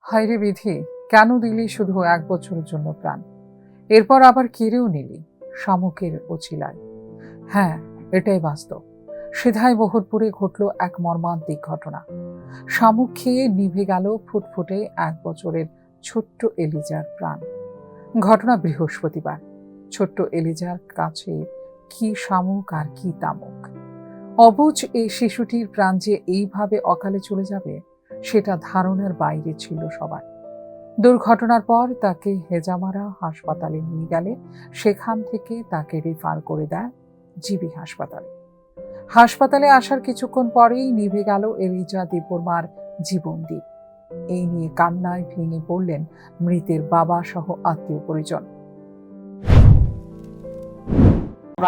হায়রে বিধি, কেন দিলি শুধু 1 বছরের জন্য প্রাণ? এরপর আবার কেড়েও নিলি শামুকের অছিলায়। হ্যাঁ, এটাই বাস্তব। সিধাই বহরপুরে ঘটল এক মর্মান্তিক ঘটনা। শামুক খেয়ে নিভে গেল ফুটফুটে 1 বছরের ছোট্ট এলিজার প্রাণ। ঘটনা বৃহস্পতিবার। ছোট্ট এলিজার কাছে কি শামুক আর কি তামুক। অবুঝ এই শিশুটির প্রাণ যে এইভাবে অকালে চলে যাবে সেটা ধারণার বাইরে ছিল সবার। দুর্ঘটনার পর তাকে হেজামারা হাসপাতালে নিয়ে গেলে সেখান থেকে তাকে রেফার করে দেয় জিবি হাসপাতালে। হাসপাতালে আসার কিছুক্ষণ পরেই নিভে গেল এলিজা দেববর্মার জীবনদীপ। এই নিয়ে কান্নায় ভেঙে পড়লেন মৃতের বাবা সহ আত্মীয় পরিজন।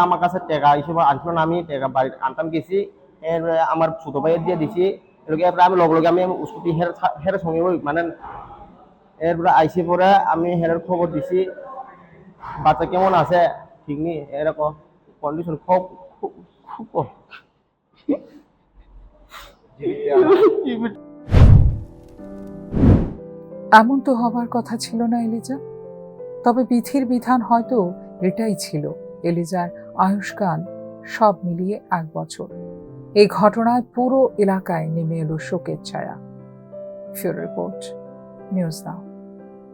আমার কাছে টাকা হিসেবে আসলো না, আমি টাকা বাড়ি আনতাম গেছি, এর আমার ছোট ভাইয়ের দিয়ে দিছি। এরপরে আমি লগে লগে আমি স্কুটি হের সঙ্গে মানে এরপরে আইসি পরে আমি হেরের খবর দিছি, বাচ্চা কেমন আছে ঠিক নেই, এরকম কন্ডিশন খুব খুব খুব এমন তো হবার কথা ছিল না এলিজা। তবে বিধির বিধান হয়তো এটাই ছিল। এলিজার আয়ুষ্কাল সব মিলিয়ে 1 বছর। এই ঘটনায় পুরো এলাকায় নেমে এলো শোকের ছায়া। ফিউরো রিপোর্ট, নিউজ নাও।